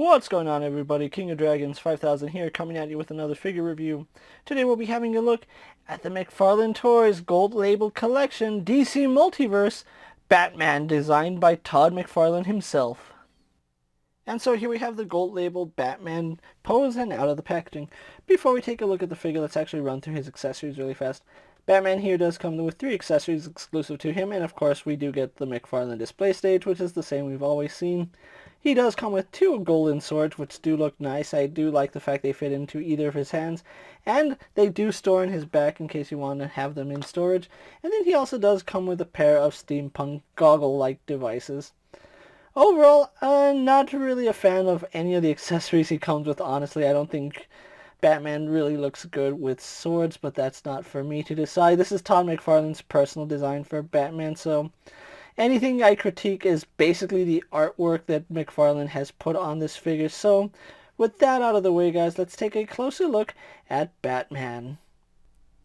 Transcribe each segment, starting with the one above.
What's going on, everybody? King of Dragons 5000 here, coming at you with another figure review. Today we'll be having a look at the McFarlane Toys Gold Label Collection DC Multiverse Batman, designed by Todd McFarlane himself. And so here we have the gold label Batman pose and out of the packaging. Before we take a look at the figure, let's actually run through his accessories really fast. Batman here does come with 3 accessories exclusive to him, and of course we do get the McFarlane display stage, which is the same we've always seen. He does come with 2 golden swords, which do look nice. I do like the fact they fit into either of his hands, and they do store in his back in case you want to have them in storage. And then he also does come with a pair of steampunk goggle-like devices. Overall, not really a fan of any of the accessories he comes with, honestly. I don't think Batman really looks good with swords, but that's not for me to decide. This is Todd McFarlane's personal design for Batman, so anything I critique is basically the artwork that McFarlane has put on this figure. So with that out of the way, guys, let's take a closer look at Batman.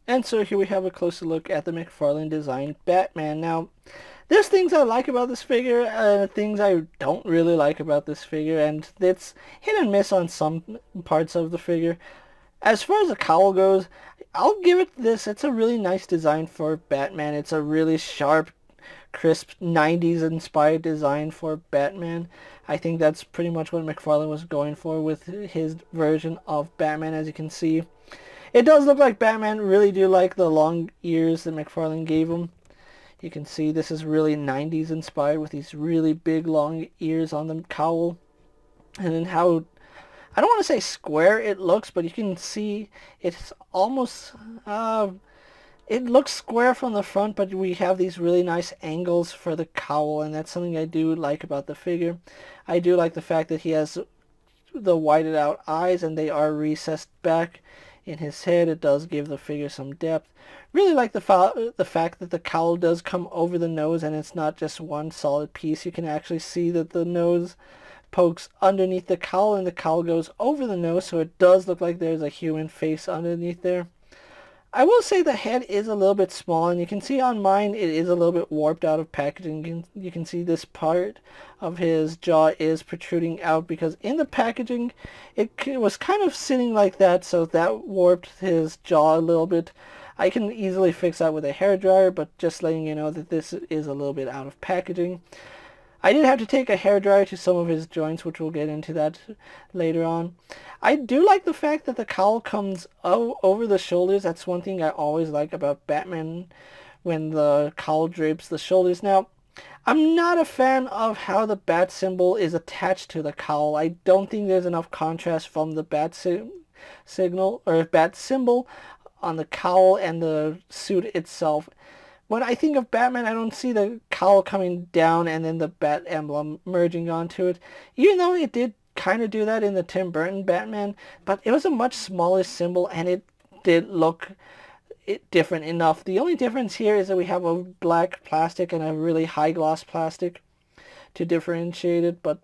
And so here we have a closer look at the McFarlane designed Batman. Now, there's things I like about this figure, things I don't really like about this figure, and it's hit and miss on some parts of the figure. As far as the cowl goes, I'll give it this. It's a really nice design for Batman. It's a really sharp, crisp 90s inspired design for Batman. I think that's pretty much what McFarlane was going for with his version of Batman. As you can see, it does look like Batman really do like the long ears that McFarlane gave him. You can see this is really 90s inspired with these really big long ears on the cowl. And then how, I don't want to say square it looks, but you can see it's almost, it looks square from the front, but we have these really nice angles for the cowl, and that's something I do like about the figure. I do like the fact that he has the whited out eyes, and they are recessed back in his head. It does give the figure some depth. Really like the fact that the cowl does come over the nose, and it's not just one solid piece. You can actually see that the nose pokes underneath the cowl, and the cowl goes over the nose, so it does look like there's a human face underneath there. I will say the head is a little bit small, and you can see on mine it is a little bit warped out of packaging. You can see this part of his jaw is protruding out because in the packaging it was kind of sitting like that, so that warped his jaw a little bit. I can easily fix that with a hairdryer, but just letting you know that this is a little bit out of packaging. I did have to take a hairdryer to some of his joints, which we'll get into that later on. I do like the fact that the cowl comes over the shoulders. That's one thing I always like about Batman, when the cowl drapes the shoulders. Now, I'm not a fan of how the bat symbol is attached to the cowl. I don't think there's enough contrast from the bat signal or bat symbol on the cowl and the suit itself. When I think of Batman, I don't see the cowl coming down and then the bat emblem merging onto it. Even though it did kind of do that in the Tim Burton Batman, but it was a much smaller symbol and it did look different enough. The only difference here is that we have a black plastic and a really high gloss plastic to differentiate it, but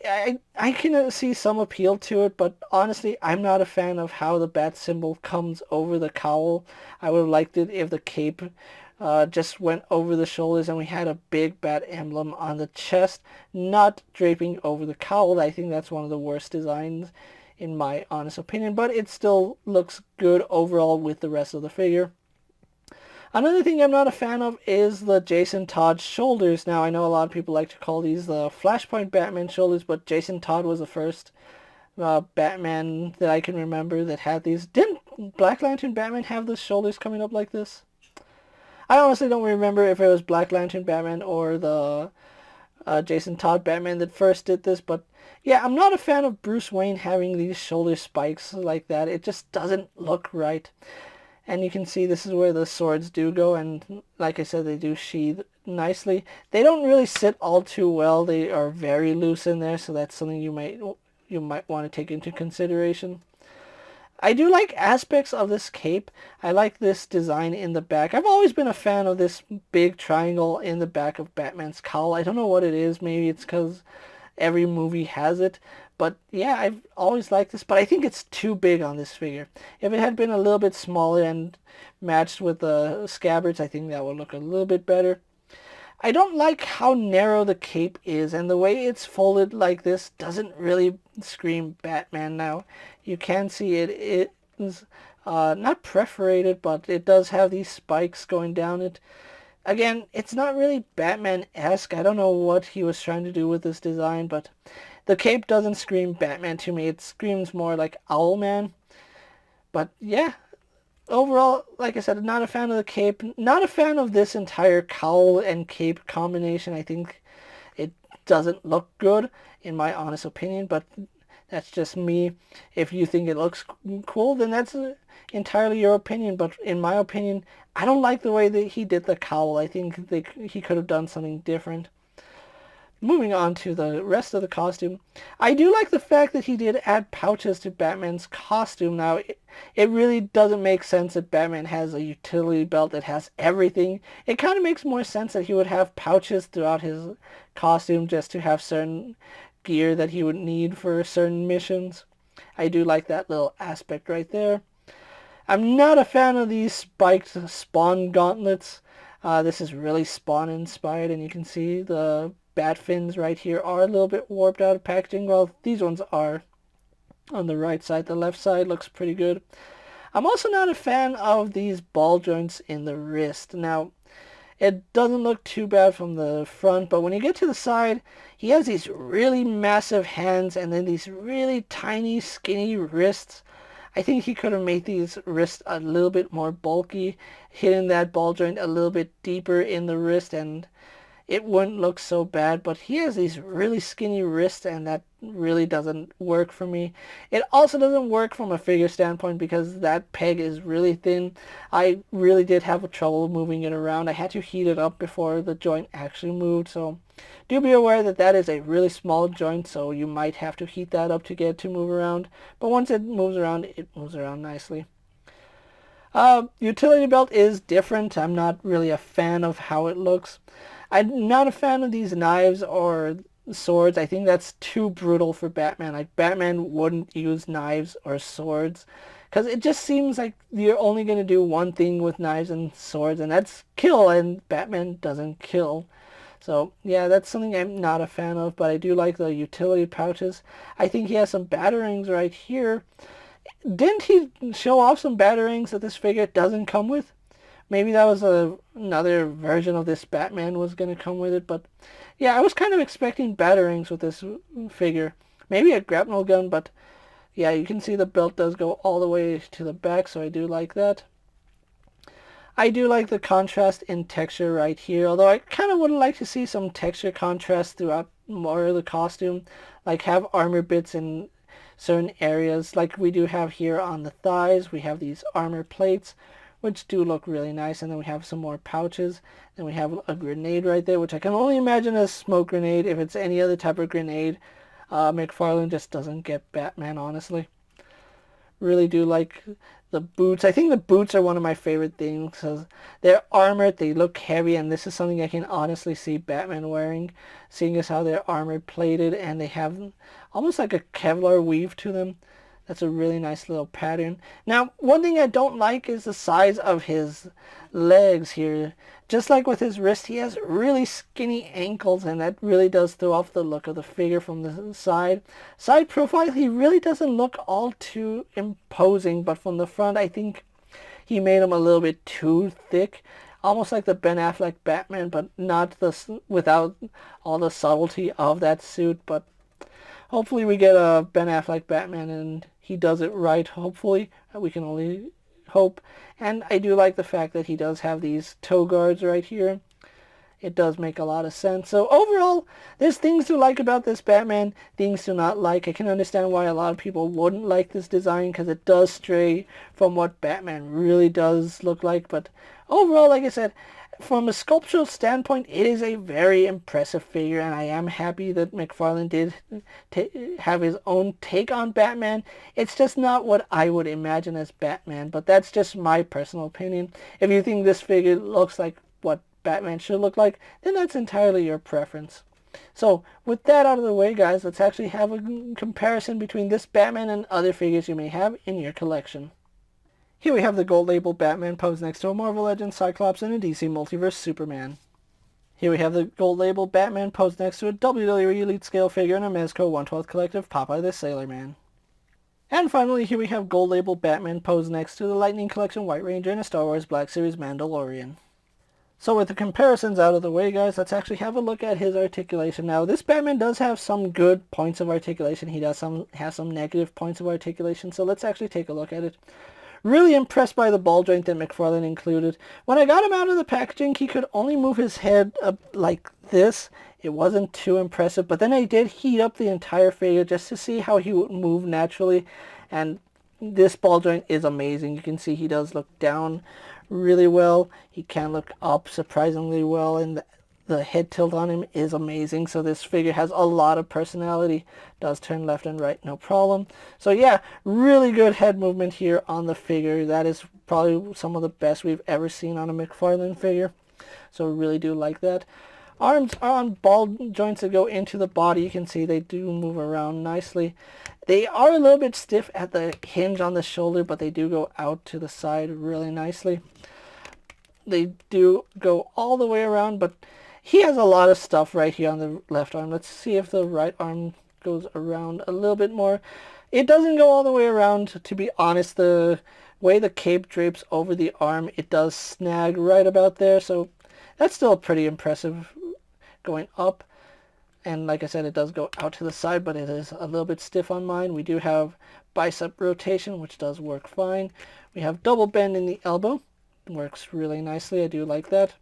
I can see some appeal to it, but honestly, I'm not a fan of how the bat symbol comes over the cowl. I would have liked it if the cape just went over the shoulders and we had a big bat emblem on the chest, not draping over the cowl. I think that's one of the worst designs in my honest opinion, but it still looks good overall with the rest of the figure. Another thing I'm not a fan of is the Jason Todd shoulders. Now, I know a lot of people like to call these the Flashpoint Batman shoulders, but Jason Todd was the first Batman that I can remember that had these. Didn't Black Lantern Batman have the shoulders coming up like this? I honestly don't remember if it was Black Lantern Batman or the Jason Todd Batman that first did this, but yeah, I'm not a fan of Bruce Wayne having these shoulder spikes like that. It just doesn't look right. And you can see this is where the swords do go, and like I said, they do sheathe nicely. They don't really sit all too well. They are very loose in there, so that's something you might want to take into consideration. I do like aspects of this cape. I like this design in the back. I've always been a fan of this big triangle in the back of Batman's cowl. I don't know what it is. Maybe it's because every movie has it. But yeah, I've always liked this, but I think it's too big on this figure. If it had been a little bit smaller and matched with the scabbards, I think that would look a little bit better. I don't like how narrow the cape is, and the way it's folded like this doesn't really scream Batman now. You can see it is not perforated, but it does have these spikes going down it. Again, it's not really Batman-esque. I don't know what he was trying to do with this design, but the cape doesn't scream Batman to me. It screams more like Owlman. But yeah, overall, like I said, not a fan of the cape. Not a fan of this entire cowl and cape combination. I think it doesn't look good, in my honest opinion, but that's just me. If you think it looks cool, then that's entirely your opinion. But in my opinion, I don't like the way that he did the cowl. I think he could have done something different. Moving on to the rest of the costume, I do like the fact that he did add pouches to Batman's costume. Now, it really doesn't make sense that Batman has a utility belt that has everything. It kind of makes more sense that he would have pouches throughout his costume just to have certain gear that he would need for certain missions. I do like that little aspect right there. I'm not a fan of these spiked Spawn gauntlets. This is really Spawn inspired, and you can see the bat fins right here are a little bit warped out of packaging. Well, these ones are on the right side. The left side looks pretty good. I'm also not a fan of these ball joints in the wrist. Now, it doesn't look too bad from the front, but when you get to the side, he has these really massive hands and then these really tiny, skinny wrists. I think he could have made these wrists a little bit more bulky, hitting that ball joint a little bit deeper in the wrist, and it wouldn't look so bad. But he has these really skinny wrists, and that really doesn't work for me. It also doesn't work from a figure standpoint because that peg is really thin. I really did have trouble moving it around. I had to heat it up before the joint actually moved, so do be aware that that is a really small joint, so you might have to heat that up to get it to move around. But once it moves around nicely. Utility belt is different. I'm not really a fan of how it looks. I'm not a fan of these knives or swords. I think that's too brutal for Batman. Like, Batman wouldn't use knives or swords because it just seems like you're only going to do one thing with knives and swords, and that's kill, and Batman doesn't kill. So yeah, that's something I'm not a fan of, but I do like the utility pouches. I think he has some batarangs right here. Didn't he show off some batarangs that this figure doesn't come with? Maybe that was another version of this Batman was going to come with it, but yeah, I was kind of expecting batarangs with this figure. Maybe a grapnel gun, but yeah, you can see the belt does go all the way to the back, so I do like that. I do like the contrast in texture right here, although I kind of would like to see some texture contrast throughout more of the costume, like have armor bits in certain areas like we do have here on the thighs. We have these armor plates, which do look really nice, and then we have some more pouches. Then we have a grenade right there, which I can only imagine as a smoke grenade. If it's any other type of grenade, McFarlane just doesn't get Batman, honestly. Really do like the boots. I think the boots are one of my favorite things because they're armored, they look heavy, and this is something I can honestly see Batman wearing, seeing as how they're armored plated and they have almost like a Kevlar weave to them. That's a really nice little pattern. Now, one thing I don't like is the size of his legs here. Just like with his wrist, he has really skinny ankles, and that really does throw off the look of the figure from the side. Side profile, he really doesn't look all too imposing, but from the front, I think he made him a little bit too thick. Almost like the Ben Affleck Batman, but not without all the subtlety of that suit. But hopefully we get a Ben Affleck Batman and he does it right, hopefully. We can only hope. And I do like the fact that he does have these toe guards right here. It does make a lot of sense. So overall, there's things to like about this Batman, things to not like. I can understand why a lot of people wouldn't like this design because it does stray from what Batman really does look like. But overall, like I said, from a sculptural standpoint, it is a very impressive figure, and I am happy that McFarlane did have his own take on Batman. It's just not what I would imagine as Batman, but that's just my personal opinion. If you think this figure looks like what Batman should look like, then that's entirely your preference. So with that out of the way, guys, let's actually have a comparison between this Batman and other figures you may have in your collection. Here we have the gold label Batman posed next to a Marvel Legends Cyclops and a DC Multiverse Superman. Here we have the gold label Batman posed next to a WWE Elite Scale figure in a Mezco 1/12 collective Popeye the Sailor Man. And finally, here we have gold label Batman posed next to the Lightning Collection White Ranger in a Star Wars Black Series Mandalorian. So with the comparisons out of the way, guys, let's actually have a look at his articulation. Now, this Batman does have some good points of articulation. He has some negative points of articulation, so let's actually take a look at it. Really impressed by the ball joint that McFarlane included. When I got him out of the packaging, he could only move his head up like this. It wasn't too impressive, but then I did heat up the entire figure just to see how he would move naturally, and this ball joint is amazing. You can see he does look down really well. He can look up surprisingly well, and the head tilt on him is amazing. So this figure has a lot of personality. Does turn left and right, no problem. So yeah, really good head movement here on the figure. That is probably some of the best we've ever seen on a McFarlane figure. So really do like that. Arms are on ball joints that go into the body. You can see they do move around nicely. They are a little bit stiff at the hinge on the shoulder, but they do go out to the side really nicely. They do go all the way around, but he has a lot of stuff right here on the left arm. Let's see if the right arm goes around a little bit more. It doesn't go all the way around, to be honest. The way the cape drapes over the arm, it does snag right about there, so that's still pretty impressive going up. And like I said, it does go out to the side, but it is a little bit stiff on mine. We do have bicep rotation, which does work fine. We have double bend in the elbow. Works really nicely. I do like that.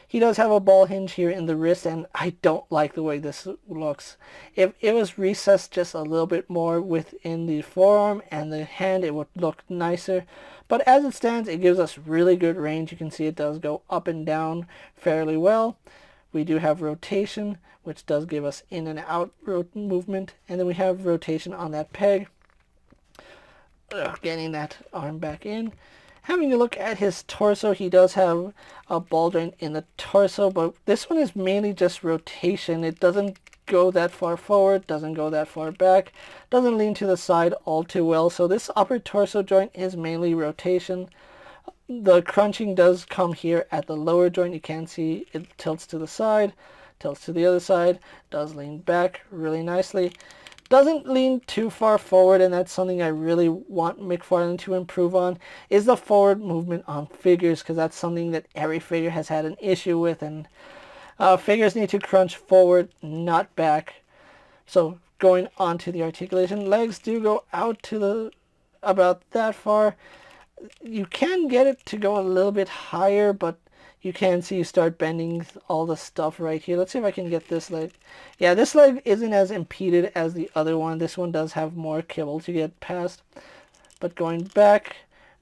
He does have a ball hinge here in the wrist, and I don't like the way this looks. If it was recessed just a little bit more within the forearm and the hand, it would look nicer. But as it stands, it gives us really good range. You can see it does go up and down fairly well. We do have rotation, which does give us in and out movement. And then we have rotation on that peg. Getting that arm back in. Having a look at his torso, he does have a ball joint in the torso, but this one is mainly just rotation. It doesn't go that far forward, doesn't go that far back, doesn't lean to the side all too well. So this upper torso joint is mainly rotation. The crunching does come here at the lower joint. You can see it tilts to the side, tilts to the other side, does lean back really nicely. Doesn't lean too far forward, and that's something I really want McFarlane to improve on, is the forward movement on figures, because that's something that every figure has had an issue with, and figures need to crunch forward, not back. So going on to the articulation, legs do go out to the about that far. You can get it to go a little bit higher, but you can see you start bending all the stuff right here. Let's see if I can get this leg. Yeah, this leg isn't as impeded as the other one. This one does have more kibble to get past. But going back,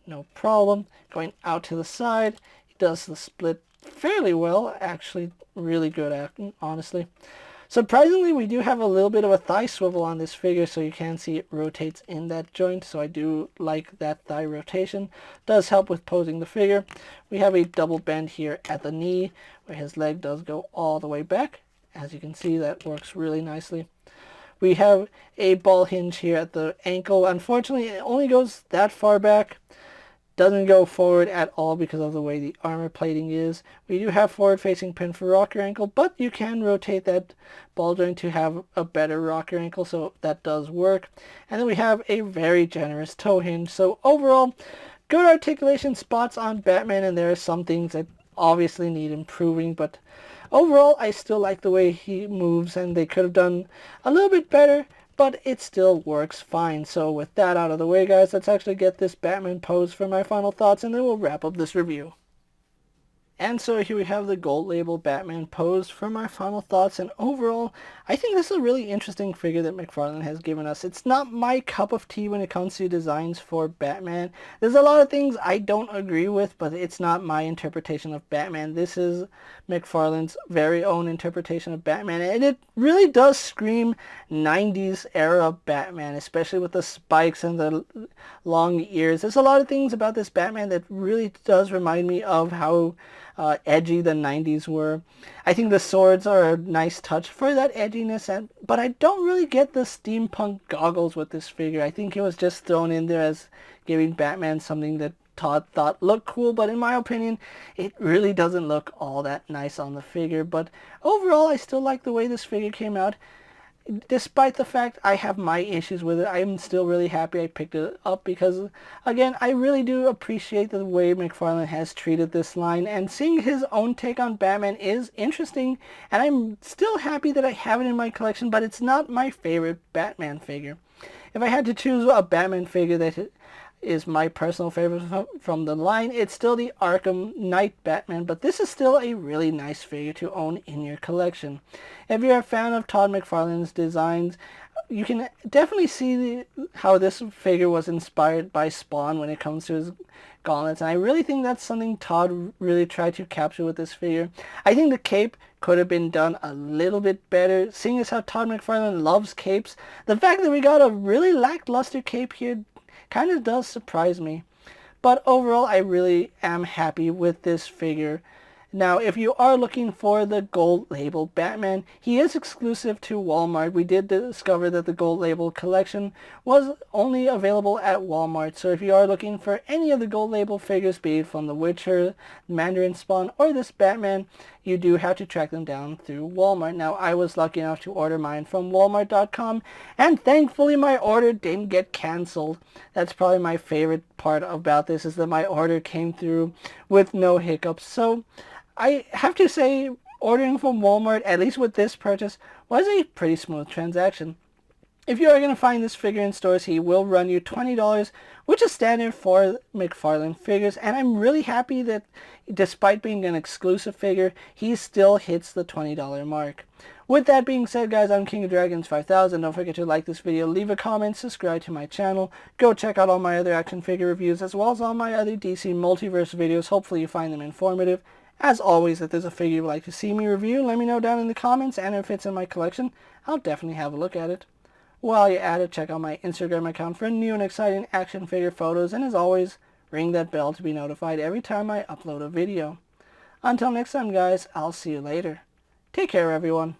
no problem. Going out to the side, it does the split fairly well. Actually, really good acting, honestly. Surprisingly, we do have a little bit of a thigh swivel on this figure, so you can see it rotates in that joint, so I do like that thigh rotation. Does help with posing the figure. We have a double bend here at the knee, where his leg does go all the way back. As you can see, that works really nicely. We have a ball hinge here at the ankle. Unfortunately, it only goes that far back. Doesn't go forward at all because of the way the armor plating is. We do have forward-facing pin for rocker ankle, but you can rotate that ball joint to have a better rocker ankle, so that does work. And then we have a very generous toe hinge. So overall, good articulation spots on Batman, and there are some things that obviously need improving, but overall, I still like the way he moves, and they could have done a little bit better, but it still works fine. So with that out of the way, guys, let's actually get this Batman pose for my final thoughts, and then we'll wrap up this review. And so here we have the gold label Batman pose for my final thoughts, and overall, I think this is a really interesting figure that McFarlane has given us. It's not my cup of tea when it comes to designs for Batman. There's a lot of things I don't agree with, but it's not my interpretation of Batman. This is McFarlane's very own interpretation of Batman, and it really does scream 90s era Batman, especially with the spikes and the long ears. There's a lot of things about this Batman that really does remind me of how edgy the 90s were. I think the swords are a nice touch for that edginess, but I don't really get the steampunk goggles with this figure. I think it was just thrown in there as giving Batman something that Todd thought looked cool, but in my opinion, it really doesn't look all that nice on the figure. But overall, I still like the way this figure came out. Despite the fact I have my issues with it, I'm still really happy I picked it up because, again, I really do appreciate the way McFarlane has treated this line, and seeing his own take on Batman is interesting, and I'm still happy that I have it in my collection, but it's not my favorite Batman figure. If I had to choose a Batman figure that is my personal favorite from the line, it's still the Arkham Knight Batman, but this is still a really nice figure to own in your collection. If you're a fan of Todd McFarlane's designs, you can definitely see how this figure was inspired by Spawn when it comes to his gauntlets, and I really think that's something Todd really tried to capture with this figure. I think the cape could have been done a little bit better, seeing as how Todd McFarlane loves capes. The fact that we got a really lackluster cape here kind of does surprise me. But overall, I really am happy with this figure. Now, if you are looking for the gold label Batman, he is exclusive to Walmart. We did discover that the gold label collection was only available at Walmart. So if you are looking for any of the gold label figures, be it from The Witcher, Mandarin Spawn, or this Batman, you do have to track them down through Walmart. Now, I was lucky enough to order mine from Walmart.com, and thankfully my order didn't get canceled. That's probably my favorite part about this, is that my order came through with no hiccups. So I have to say, ordering from Walmart, at least with this purchase, was a pretty smooth transaction. If you are going to find this figure in stores, he will run you $20, which is standard for McFarlane figures, and I'm really happy that despite being an exclusive figure, he still hits the $20 mark. With that being said, guys, I'm KingofDragons 5000. Don't forget to like this video, leave a comment, subscribe to my channel. Go check out all my other action figure reviews, as well as all my other DC Multiverse videos. Hopefully you find them informative. As always, if there's a figure you'd like to see me review, let me know down in the comments, and if it's in my collection, I'll definitely have a look at it. While you're at it, check out my Instagram account for new and exciting action figure photos, and as always, ring that bell to be notified every time I upload a video. Until next time, guys, I'll see you later. Take care, everyone.